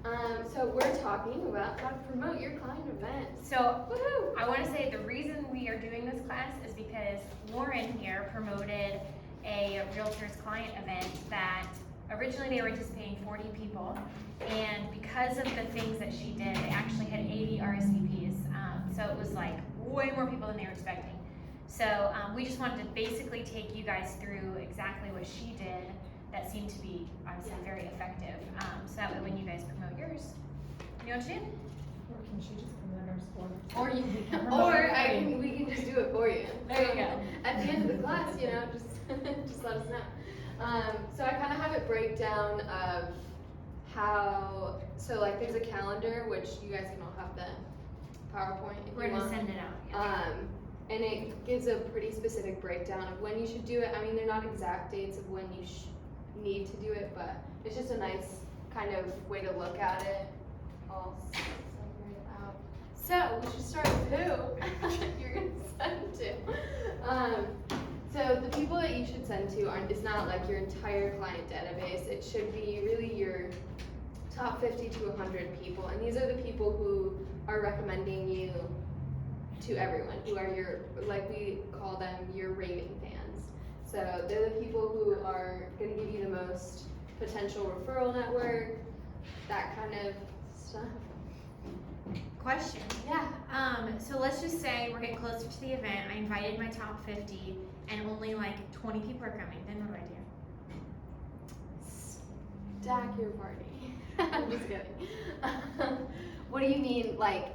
So we're talking about how to promote your client event. So Woohoo! I want to say the reason we are doing this class is because Lauren here promoted a Realtors client event that originally they were anticipating 40 people, and because of the things that she did, they actually had 80 RSVPs. So it was like way more people than they were expecting. So we just wanted to basically take you guys through exactly what she did that seemed to be obviously very effective. So that way when you guys promote yours, you know what to do? Or can she just promote our sport? Or you We can just do it for you. There you go. At the end of the class, just let us know. So I kind of have it break down of how, so like there's a calendar, which you guys can all have the PowerPoint if We're you gonna want. send it out. Yeah. And it gives a pretty specific breakdown of when you should do it. I mean, they're not exact dates of when you need to do it, but it's just a nice kind of way to look at it. I'll separate it out. So we should start with who you're gonna send to. So the people that you should send to it's not like your entire client database. It should be really your top 50 to 100 people, and these are the people who are recommending you to everyone, who are your, like we call them, your raving fans. So they're the people who are gonna give you the most potential referral network, that kind of stuff. Question. Yeah. So let's just say we're getting closer to the event. I invited my top 50 and only like 20 people are coming. Then what do I do? Stack your party. I'm just kidding. What do you mean, like?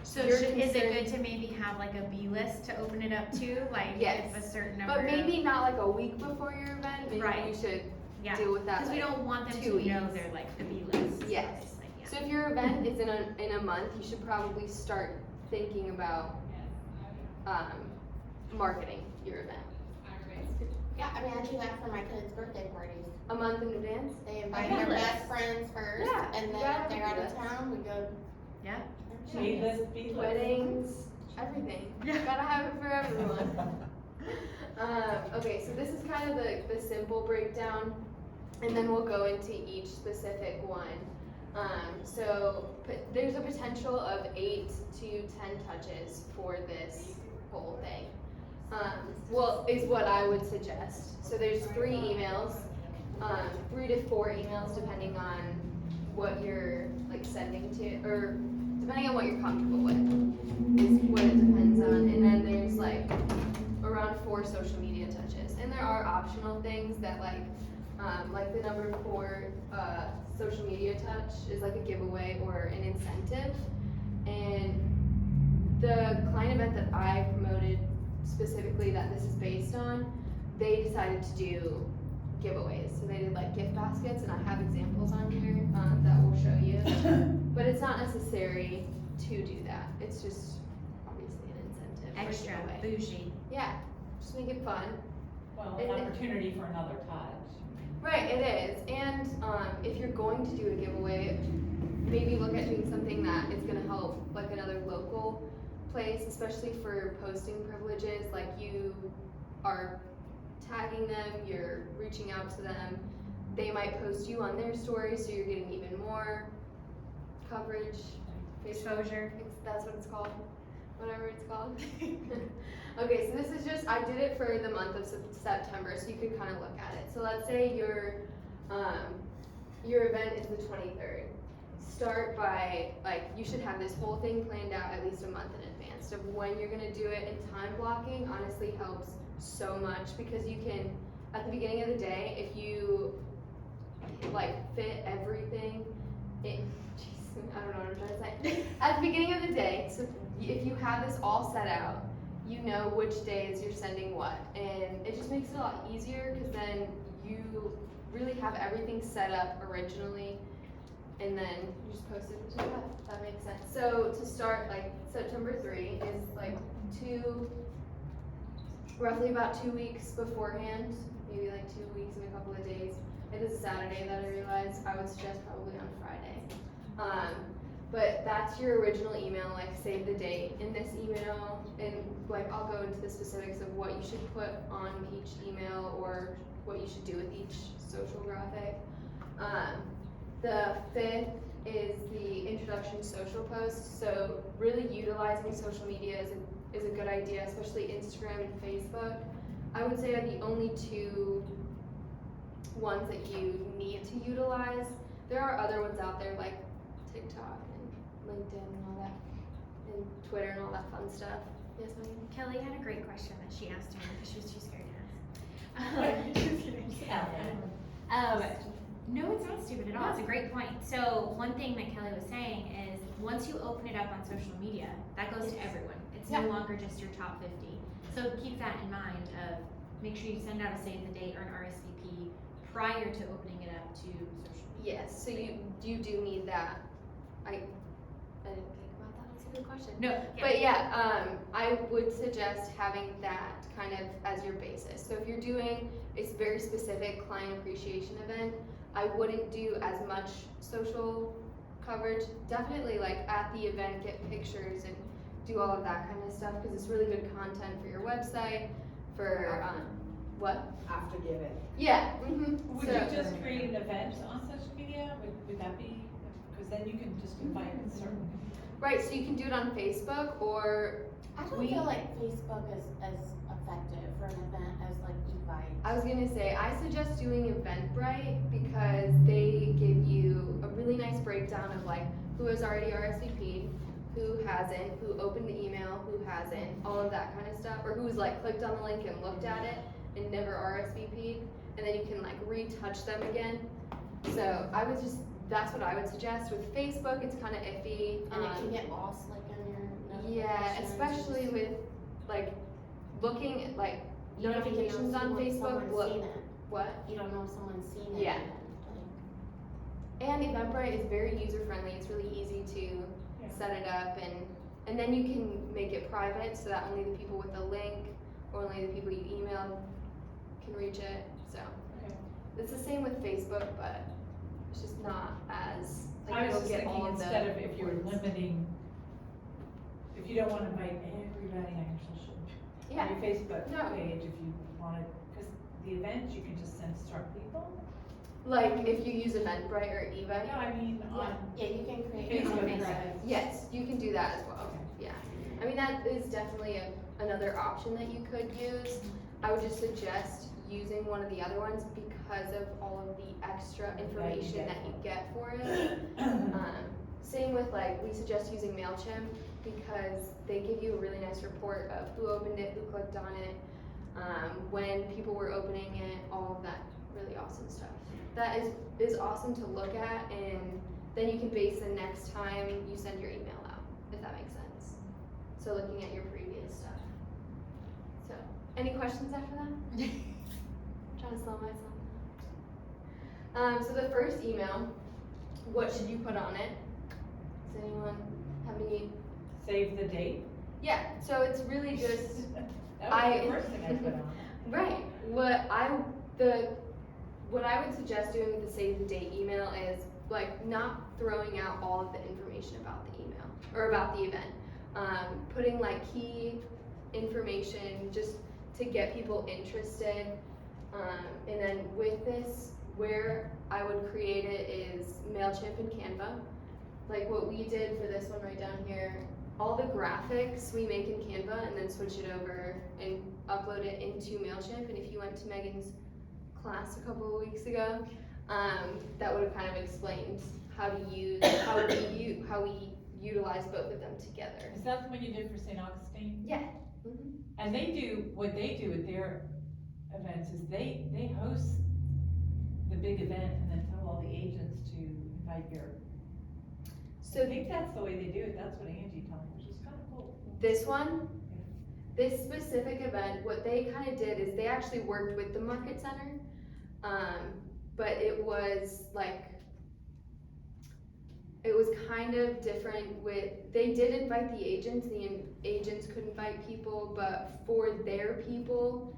So you're is it concerned- good to maybe have like a B list to open it up to? Like Yes. if a certain number But maybe not like a week before your event. Maybe Right. you should yeah. deal with that. Because we like, don't want them 2 to weeks. know they're like the B list. Yes. obviously, yeah. So if your event is in a month, you should probably start thinking about marketing your event. Yeah, I mean, I do that for my kids' birthday parties. A month in advance? They invite Okay. their best friends first, Yeah, and you then gotta if they're do out of that. town, we go. Yeah. Weddings, everything. Yeah. Gotta have it for everyone. Okay, so this is kind of the simple breakdown, and then we'll go into each specific one. There's a potential of 8 to 10 touches for this whole thing. Is what I would suggest. So there's 3 emails, 3 to 4 emails depending on what you're like sending to, or depending on what you're comfortable with, is what it depends on. And then there's like around 4 social media touches, and there are optional things that like the number 4 social media touch is like a giveaway or an incentive. And the client event that I promoted specifically that this is based on, they decided to do giveaways. So they did like gift baskets, and I have examples on here that will show you. But it's not necessary to do that. It's just obviously an incentive. for a Extra giveaway. bougie. Yeah, just make it fun. Well, an opportunity for another touch. Right, it is. And if you're going to do a giveaway, maybe look at doing something that is going to help like another local place, especially for posting privileges. Like you are tagging them, you're reaching out to them. They might post you on their story, so you're getting even more coverage. Exposure. That's what it's called. Whatever it's called. Okay, so this is just, I did it for the month of September, so you could kind of look at it. So let's say your event is the 23rd. Start by, like, you should have this whole thing planned out at least a month in advance of when you're gonna do it, and time blocking honestly helps so much, because you can, at the beginning of the day, if you like fit everything in, I don't know what I'm trying to say. At the beginning of the day, so if you have this all set out, you know which days you're sending what, and it just makes it a lot easier, because then you really have everything set up originally, and then you just post it to the web. That makes sense. So to start, like September 3 is like roughly about 2 weeks beforehand, maybe like 2 weeks and a couple of days. It is a Saturday that I realized. I would suggest probably on Friday. But that's your original email, like save the date in this email, and like I'll go into the specifics of what you should put on each email or what you should do with each social graphic. The fifth is the introduction social post. So really utilizing social media is a good idea, especially Instagram and Facebook. I would say are the only two ones that you need to utilize. There are other ones out there like TikTok and LinkedIn and all that, and Twitter and all that fun stuff. Yes, Megan? Kelly had a great question that she asked me because she was too scared to ask. No, it's not stupid at all. It's a great point. So one thing that Kelly was saying is once you open it up on social media, that goes to everyone. It's no longer just your top 50. So keep that in mind of make sure you send out a save the date or an RSVP prior to opening it up to social media. Yes, so you do need that. I didn't think about that. That's a good question. No, But yeah, I would suggest having that kind of as your basis. So if you're doing a very specific client appreciation event, I wouldn't do as much social coverage. Definitely like at the event, get pictures and do all of that kind of stuff because it's really good content for your website, for what? After the event. Yeah. Would you just create an event on social media? Would that be, because then you can just invite certain. Right, so you can do it on Facebook or I don't feel like Facebook is as effective for an event as like Evite. I was gonna say, I suggest doing Eventbrite because they give you a really nice breakdown of like who has already RSVP'd, who hasn't, who opened the email, who hasn't, all of that kind of stuff, or who's like clicked on the link and looked at it and never RSVP'd, and then you can like retouch them again. So I would that's what I would suggest. With Facebook, it's kind of iffy. And it can get lost like on your Yeah, notifications. especially with like looking at like You don't even know if notifications on Facebook. someone's Look, seen it. what? You don't know if someone's seen it. Yeah. Like, And Eventbrite is very user friendly. It's really easy to Yeah. set it up, and then you can make it private so that only the people with the link or only the people you emailed can reach it. So Okay. it's the same with Facebook, but it's just not as I like was you just don't get thinking all of the instead of if you're reports. limiting, if you don't want to invite everybody on your social, Yeah. your Facebook No. page, if you wanted, because the events you can just send to certain people. Like if you use Eventbrite or No, Evite. I mean on yeah, you can create. Facebook, Facebook. right? Yes, you can do that as well. Okay. Yeah. I mean, that is definitely another option that you could use. I would just suggest using one of the other ones because of all of the extra information that you get for it. Same with like, we suggest using MailChimp because they give you a really nice report of who opened it, who clicked on it, when people were opening it, all of that really awesome stuff. That is awesome to look at, and then you can base the next time you send your email out, if that makes sense. So looking at your previous stuff. So, any questions after that? Trying to slow myself down. So the first email, what should you put on it? Does anyone have any? Save the date. Yeah, so it's really just, That was the first thing I put on. right, what I would suggest doing with the save the date email is like not throwing out all of the information about the email or about the event. Putting like key information just to get people interested. And then with this, where I would create it is MailChimp and Canva. Like what we did for this one right down here, all the graphics we make in Canva and then switch it over and upload it into MailChimp. And if you went to Megan's class a couple of weeks ago, that would have kind of explained how we utilize both of them together. Is that the one you did for St. Augustine? Yeah. And what they do with their events is they host the big event and then tell all the agents to invite your. So I think that's the way they do it. That's what Angie told me, which is kind of cool. this one, this specific event, what they kind of did is they actually worked with the Market Center, but it was kind of different they did invite the agents could invite people, but for their people,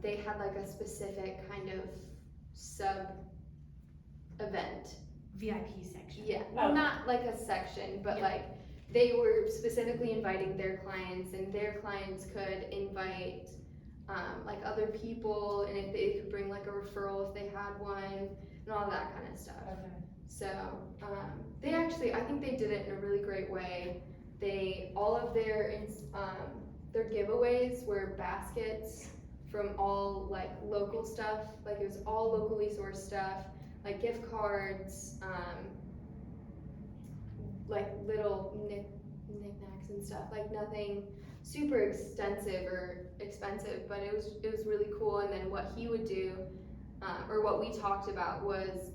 they had like a specific kind of sub event. VIP section. Yeah, well, Oh. not like a section, but Yeah. like they were specifically inviting their clients, and their clients could invite like other people, and if they could bring like a referral if they had one, and all that kind of stuff. Okay. So, they actually, I think they did it in a really great way. All of their giveaways were baskets from all like local stuff, like it was all locally sourced stuff, like gift cards, like little knickknacks and stuff, like nothing super extensive or expensive, but it was really cool. And then what he would do, or what we talked about was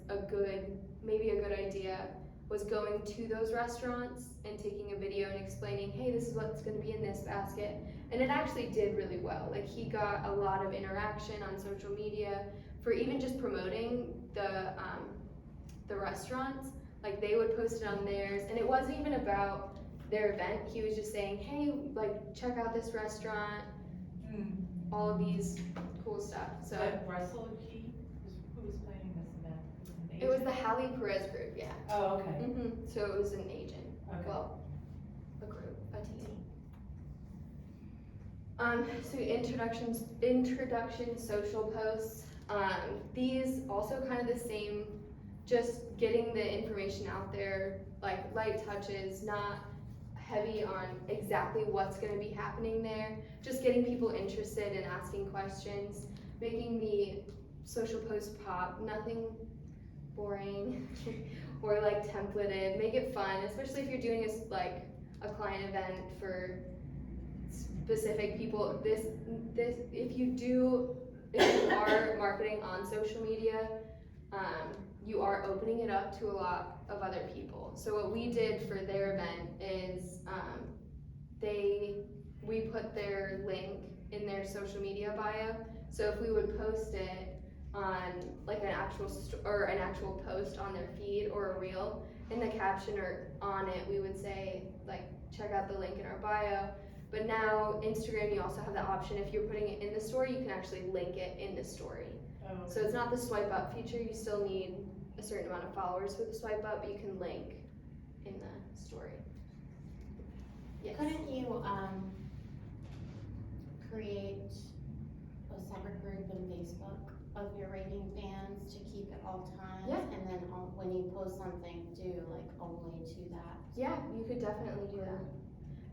maybe a good idea was going to those restaurants and taking a video and explaining, hey, this is what's gonna be in this basket. And it actually did really well. Like he got a lot of interaction on social media for even just promoting the restaurants. Like they would post it on theirs, and it wasn't even about their event. He was just saying, hey, like check out this restaurant, all of these cool stuff. So Russell Key, who was planning this event? it was the Hallie Perez group, yeah. Oh, okay. So it was an agent, Okay. well, a group, a team. So introduction social posts. These also kind of the same, just getting the information out there, like light touches, not heavy on exactly what's gonna be happening there, just getting people interested and asking questions, making the social post pop, nothing boring or like templated, make it fun, especially if you're doing a client event for specific people. If you are marketing on social media, you are opening it up to a lot of other people. So what we did for their event is we put their link in their social media bio. So if we would post it on like an actual post on their feed or a reel, in the caption or on it we would say like check out the link in our bio. But now Instagram, you also have the option, if you're putting it in the story, you can actually link it in the story. Oh, okay. So it's not the swipe up feature, you still need a certain amount of followers for the swipe up, but you can link in the story. Yes. Couldn't you, create a separate group in Facebook of your raving fans to keep at all times? Yeah. And then when you post something, do like only to that? Yeah, you could definitely do that.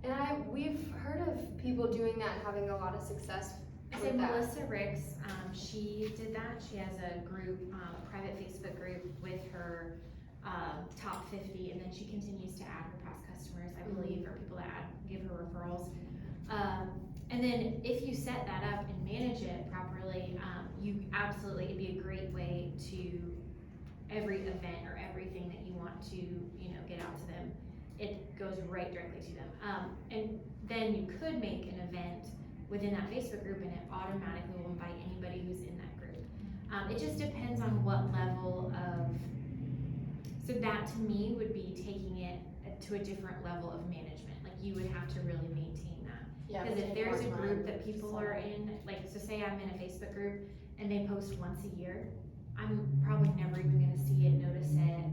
And we've heard of people doing that and having a lot of success I with said that. Melissa Ricks, she did that. She has a group, a private Facebook group with her top 50, and then she continues to add her past customers, I believe, or people that give her referrals. And then if you set that up and manage it properly, it'd be a great way to every event or everything that you want to, get out to them. It goes right directly to them. And then you could make an event within that Facebook group and it automatically will invite anybody who's in that group. It just depends on what level so that to me would be taking it to a different level of management. Like you would have to really maintain that. Yeah. Because if take there's a more group time. that people are in, like, so say I'm in a Facebook group and they post once a year, I'm probably never even gonna see it, notice it,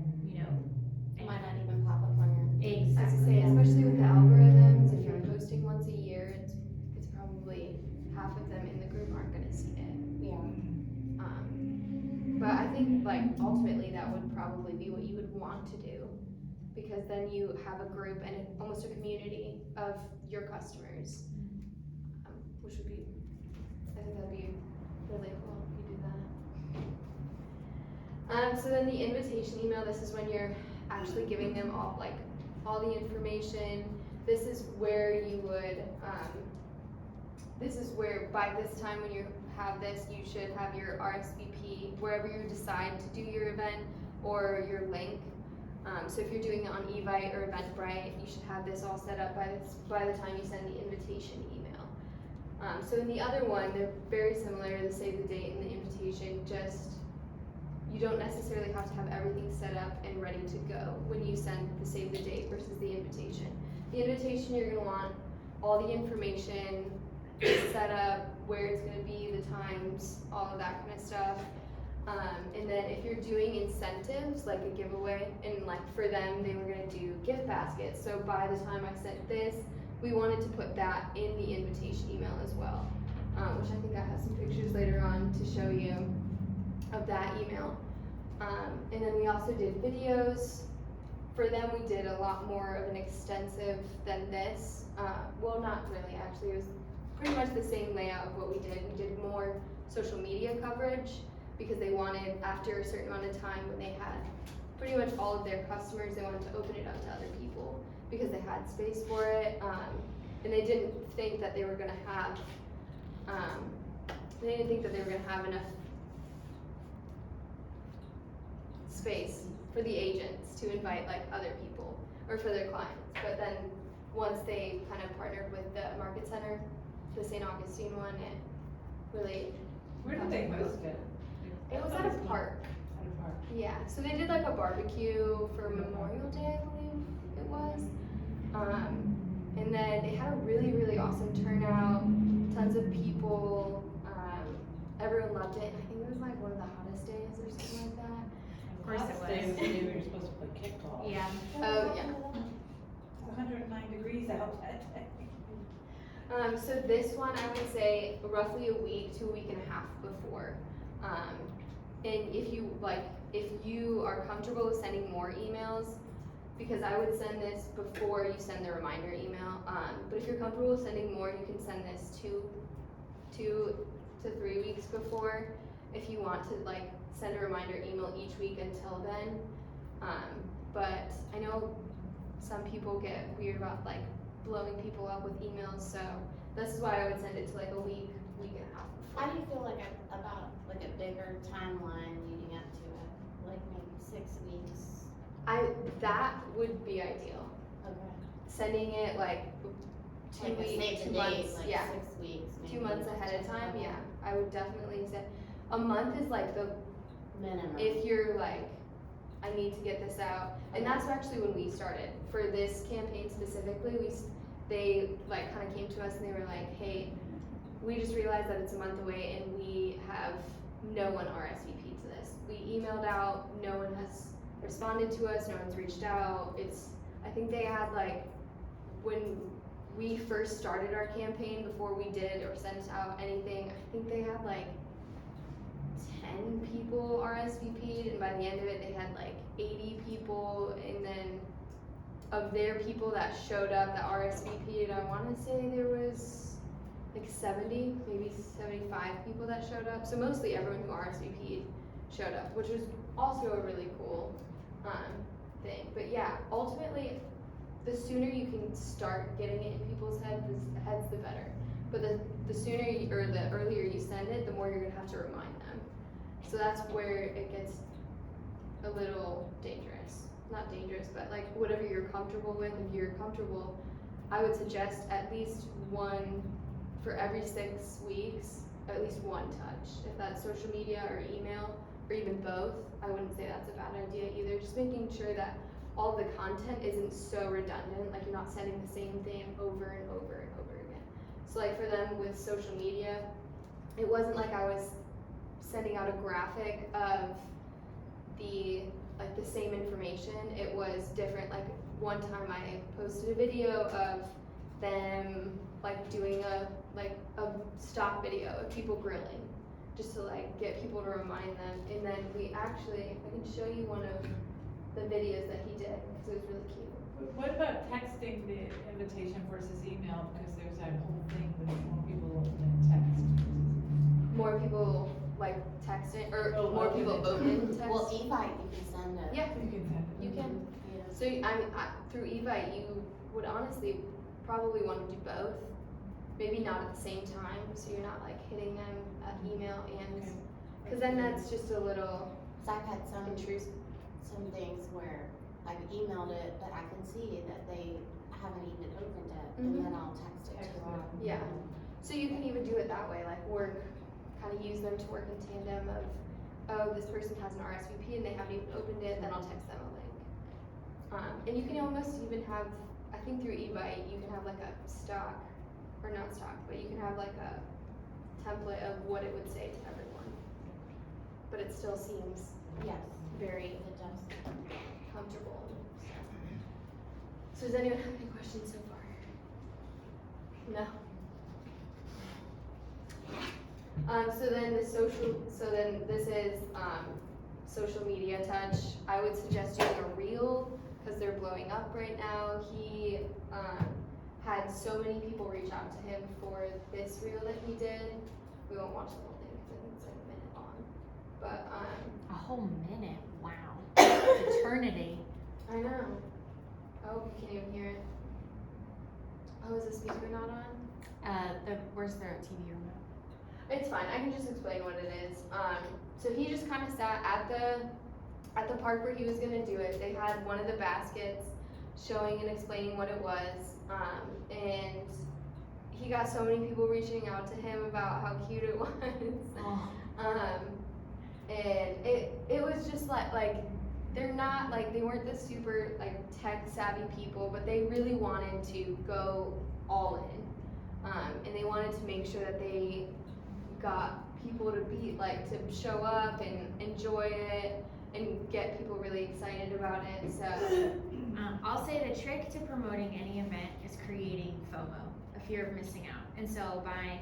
It might not even pop up on your. I was gonna Exactly. say, especially with the algorithms, if you're posting once a year, it's probably half of them in the group aren't gonna see it. Yeah. But I think like ultimately that would probably be what you would want to do, because then you have a group and almost a community of your customers, which would be, I think that'd be really cool if you do that. So then the invitation email, this is when you're actually giving them all the information. This is where you would, this is where by this time when you have this, you should have your RSVP wherever you decide to do your event or your link. So if you're doing it on Evite or Eventbrite, you should have this all set up by the time you send the invitation email. So in the other one, they're very similar, the save the date and the invitation, just you don't necessarily have to have everything set up and ready to go when you send the save the date versus the invitation. The invitation, you're gonna want all the information set up, where it's gonna be, the times, all of that kind of stuff. And then if you're doing incentives, like a giveaway, and like for them, they were gonna do gift baskets. So by the time I sent this, we wanted to put that in the invitation email as well, which I think I have some pictures later on to show you of that email. And then we also did videos. For them, we did a lot more of an extensive than this. Well, not really, actually. It was pretty much the same layout of what we did. We did more social media coverage because they wanted, after a certain amount of time, when they had pretty much all of their customers, they wanted to open it up to other people because they had space for it. And they didn't think that they were gonna have, enough space for the agents to invite like other people or for their clients. But then once they kind of partnered with the Market Center, the St. Augustine one, it really, Where did they host it? it was at a park. At a park. Yeah, so they did like a barbecue for Memorial Day, I believe it was. And then they had a really, really awesome turnout, tons of people. Everyone loved it. I think it was like one of the hottest days or something like that. Of course it Last day was. the day we were supposed to play kickball. Yeah. Oh, yeah. It's 109 degrees out that day. So this one, I would say roughly a week to a week and a half before. And if you are comfortable with sending more emails, because I would send this before you send the reminder email. But if you're comfortable with sending more, you can send this 2 to 3 weeks before if you want to like send a reminder email each week until then. But I know some people get weird about like blowing people up with emails, so this is why I would send it to like a week and a half before. How do you feel like about like a bigger timeline leading up to it, like maybe 6 weeks? That would be ideal. Okay. Sending it like 2 Like a weeks, save the 2 date, months, like yeah, 6 weeks. 2 maybe. months ahead of time, yeah. I would definitely say a month is like the, Minimum. if you're like, I need to get this out. And that's actually when we started. For this campaign specifically, they like kind of came to us and they were like, hey, we just realized that it's a month away and we have no one RSVP to this. We emailed out, no one has responded to us, no one's reached out. I think they had like, when we first started our campaign, before we did or sent out anything, I think they had like 10 people RSVP'd, and by the end of it, they had like 80 people, and then of their people that showed up that RSVP'd, I wanna say there was like 70, maybe 75 people that showed up. So mostly everyone who RSVP'd showed up, which was also a really cool thing. But yeah, ultimately, the sooner you can start getting it in people's heads, the better. But the sooner or the earlier you send it, the more you're gonna have to remind them. So that's where it gets a little dangerous. Not dangerous, but like whatever you're comfortable with. If you're comfortable, I would suggest at least one for every 6 weeks, at least one touch. If that's social media or email, or even both, I wouldn't say that's a bad idea either. Just making sure that all the content isn't so redundant, like you're not sending the same thing over and over and over again. So like for them with social media, it wasn't like I was sending out a graphic of the same information. It was different. Like one time I posted a video of them like doing a stock video of people grilling, just to like get people to remind them. And then I can show you one of the videos that he did because it was really cute. What about texting the invitation versus email? Because there's that whole thing with more people than text. More people like text it, or Oh, more open people it. open text. Well, Evite, you can send it. Yeah, You can send it. you can. Yeah. So through Evite, you would honestly probably want to do both. Maybe not at the same time, so you're not like hitting them at email and, Okay. because then that's just a little 'Cause I've had some intrusive. things where I've emailed it, but I can see that they haven't even opened it, Mhm. and then I'll text it Text to it. them. Yeah. So you can even do it that way, like kind of use them to work in tandem of, oh, this person has an RSVP and they haven't even opened it, then I'll text them a link. And you can almost even have, I think through Evite, you can have like a stock, or not stock, but you can have like a template of what it would say to everyone. But it still seems Yes, very it does. comfortable. So does anyone have any questions so far? No? So then this is, social media touch, I would suggest doing a reel because they're blowing up right now. He had so many people reach out to him for this reel that he did. We won't watch the whole thing because I think it's like a minute long. But A whole minute, wow. Eternity. I know. Oh, you can't even hear it. Oh, is the speaker not on? Where's the TV remote? It's fine. I can just explain what it is. So he just kind of sat at the park where he was gonna do it. They had one of the baskets showing and explaining what it was, and he got so many people reaching out to him about how cute it was. Oh. And it was just like they're not like, they weren't the super like tech savvy people, but they really wanted to go all in. And they wanted to make sure that they got people to be like to show up and enjoy it and get people really excited about it. So I'll say the trick to promoting any event is creating FOMO, a fear of missing out. And so by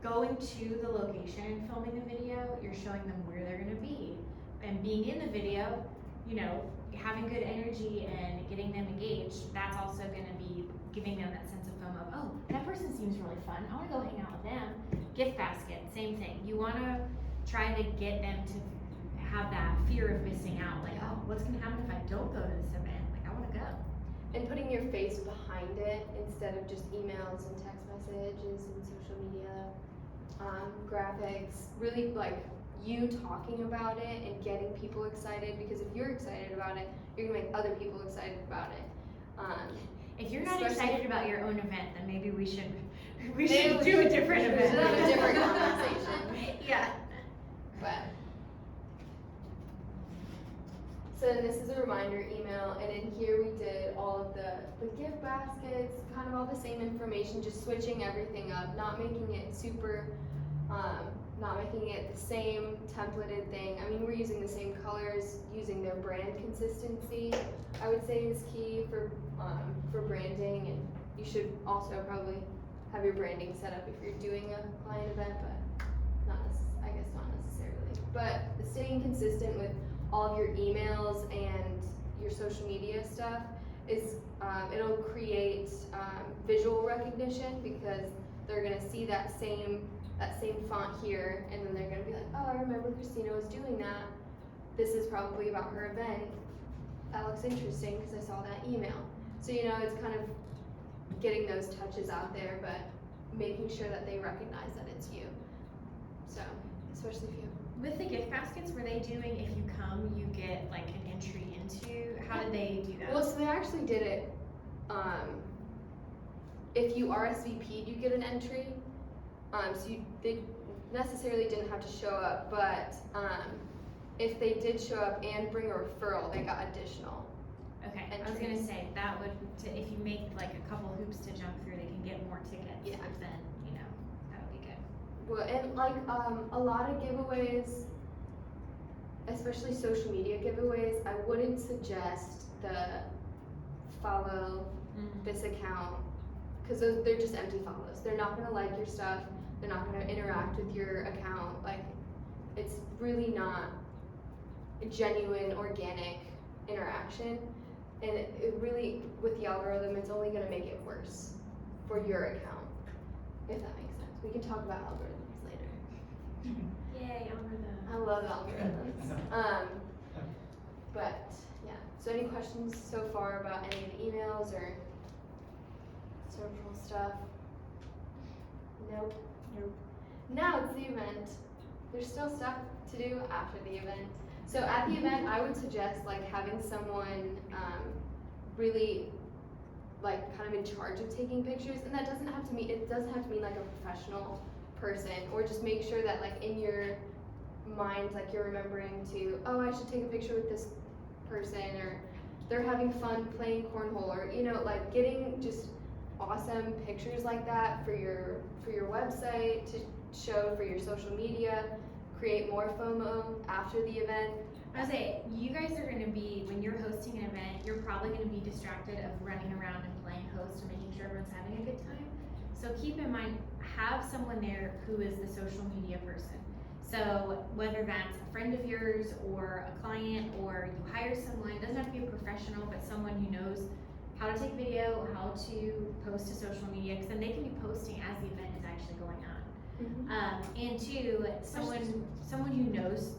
going to the location and filming a video, you're showing them where they're gonna be. And being in the video, you know, having good energy and getting them engaged, that's also gonna be giving them that sense of FOMO of, oh, that person seems really fun, I wanna go hang out with them. Gift basket, same thing. You wanna try to get them to have that fear of missing out, like, oh, what's gonna happen if I don't go to this event? Like, I wanna go. and putting your face behind it instead of just emails and text messages and social media, graphics, really like you talking about it and getting people excited, because if you're excited about it, you're gonna make other people excited about it. If you're not Especially- excited about your own event, then maybe we should Maybe do a different we event. should have a different conversation. Yeah. But so then this is a reminder email, and in here we did all of the gift baskets, kind of all the same information, just switching everything up, not making it super, not making it the same templated thing. I mean, we're using the same colors, using their brand consistency, I would say is key for branding, and you should also probably have your branding set up if you're doing a client event, but I guess not necessarily. But staying consistent with all of your emails and your social media stuff is, it'll create visual recognition, because they're gonna see that same font here, and then they're gonna be like, oh, I remember Christina was doing that. This is probably about her event. That looks interesting because I saw that email. So, you know, it's kind of getting those touches out there, but making sure that they recognize that it's you. So, especially if you. With the gift baskets, were they doing, if you come, you get like an entry into, how did they do that? Well, so they actually did it, if you RSVP'd, you get an entry. So they necessarily didn't have to show up, but, if they did show up and bring a referral, they got additional. Okay, I was gonna say, that would, if you make like a couple hoops to jump through, they can get more tickets, Yeah. which then, you know, that would be good. Well, and like, a lot of giveaways, especially social media giveaways, I wouldn't suggest the follow this account, because they're just empty follows. They're not gonna like your stuff, they're not gonna interact with your account, like, it's really not a genuine, organic interaction, and it really, with the algorithm, it's only gonna make it worse for your account, if that makes sense. We can talk about algorithms later. Yay, algorithm. I love algorithms. But yeah, so any questions so far about any of the emails or social stuff? Nope. Now it's the event. There's still stuff to do after the event. So at the event, I would suggest like having someone really like kind of in charge of taking pictures, and that doesn't have to mean, it doesn't have to mean like a professional person, or just make sure that like in your mind, like you're remembering to, oh, I should take a picture with this person, or they're having fun playing cornhole, or you know, like getting just awesome pictures like that for your website to show for your social media, create more FOMO after the event. I would say, you guys are gonna be, when you're hosting an event, you're probably gonna be distracted of running around and playing host and making sure everyone's having a good time. So keep in mind, have someone there who is the social media person. So whether that's a friend of yours or a client or you hire someone, it doesn't have to be a professional, but someone who knows how to take video, how to post to social media, because then they can be posting as the event is actually going on. And two, someone who knows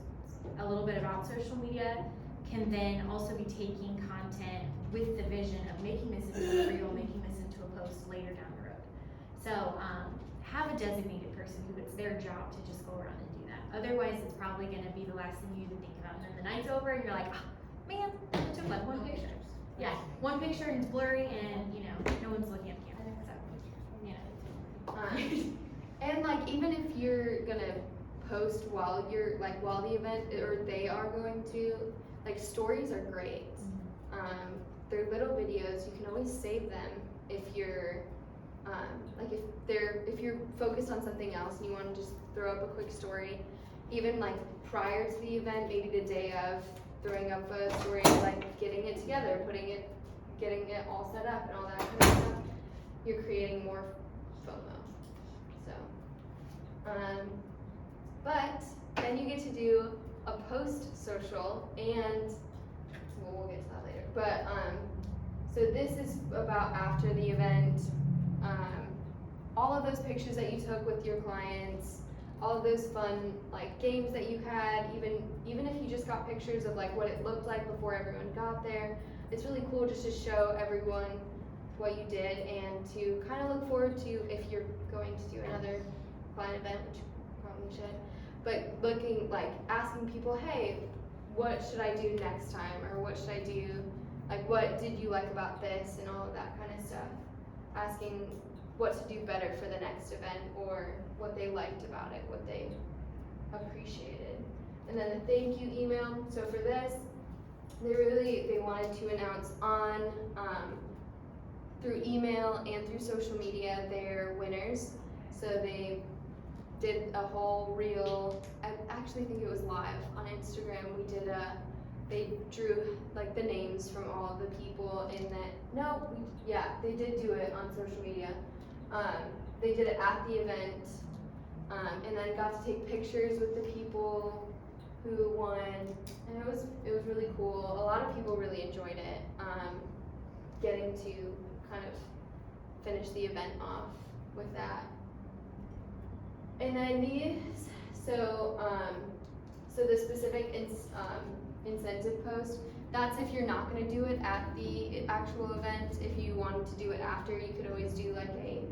a little bit about social media can then also be taking content with the vision of making this into a reel, making this into a post later down the road. So have a designated person who it's their job to just go around and do that. Otherwise, it's probably gonna be the last thing you even think about. And then the night's over and you're like, oh, man, I took like one picture. Yeah, one picture and it's blurry and, you know, no one's looking at the camera. So, you know. And like, even if you're gonna post while the event, or they are going to, like, stories are great. They're little videos, you can always save them if you're, if you're focused on something else and you wanna just throw up a quick story, even like prior to the event, maybe the day of, throwing up a story, like getting it together, getting it all set up and all that kind of stuff, you're creating more FOMO. So, but then you get to do a post social, and we'll get to that later. But so this is about after the event, all of those pictures that you took with your clients, all of those fun like games that you had, even if you just got pictures of like what it looked like before everyone got there. It's really cool just to show everyone what you did and to kind of look forward to if you're going to do another client event, which you probably should. But asking people, hey, what should I do next time? Or what should I do? Like, what did you like about this? And all of that kind of stuff. Asking what to do better for the next event, or what they liked about it, what they appreciated. And then the thank you email. So for this, they wanted to announce on, through email and through social media, their winners. So they did a whole reel. I actually think it was live on Instagram. They drew like the names from all of the people in that. They did do it on social media. They did it at the event, and then got to take pictures with the people who won, and it was really cool. A lot of people really enjoyed it, getting to kind of finish the event off with that. And then so the specific incentive post, that's if you're not going to do it at the actual event. If you wanted to do it after, you could always do like a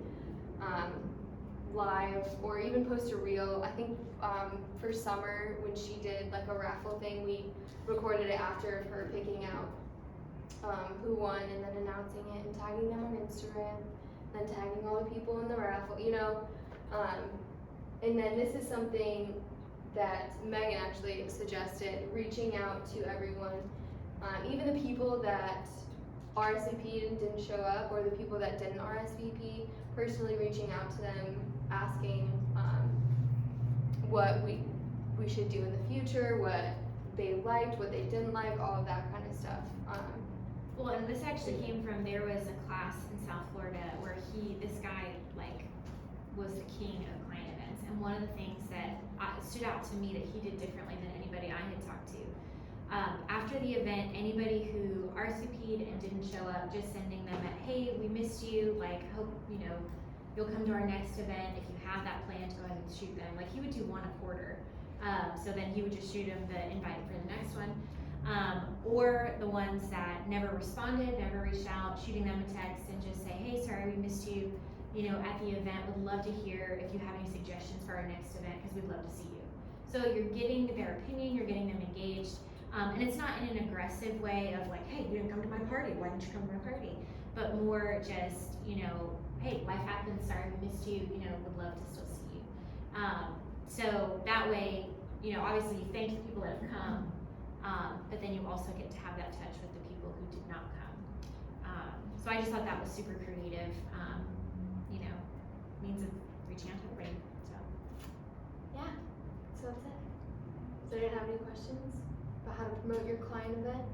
live, or even post a reel. I think for Summer, when she did like a raffle thing, we recorded it after of her picking out who won, and then announcing it and tagging them on Instagram, and then tagging all the people in the raffle, you know. And then this is something that Megan actually suggested, reaching out to everyone, even the people that RSVP'd and didn't show up, or the people that didn't RSVP, personally reaching out to them, asking what we should do in the future, what they liked, what they didn't like, all of that kind of stuff. Well, and this actually came from, there was a class in South Florida where this guy was the king of client events, and one of the things that stood out to me that he did differently than anybody I had talked to, after the event, anybody who RSVP'd and didn't show up, just sending them a, hey, we missed you, like, hope, you know, you'll come to our next event. If you have that planned, go ahead and shoot them. Like, he would do one a quarter. So then he would just shoot them the invite for the next one. Or the ones that never responded, never reached out, shooting them a text and just say, hey, sorry, we missed you, you know, at the event. Would love to hear if you have any suggestions for our next event, because we'd love to see you. So you're getting their opinion, you're getting them engaged. And it's not in an aggressive way of like, hey, you didn't come to my party, why didn't you come to my party? But more just, you know, hey, life happens, sorry we missed you, you know, would love to still see you. So that way, you know, obviously you thank the people that have come, but then you also get to have that touch with the people who did not come. So I just thought that was super creative, you know, means of reaching out to everybody, so. Yeah, so that's it. Does anyone have any questions about how to promote your client event?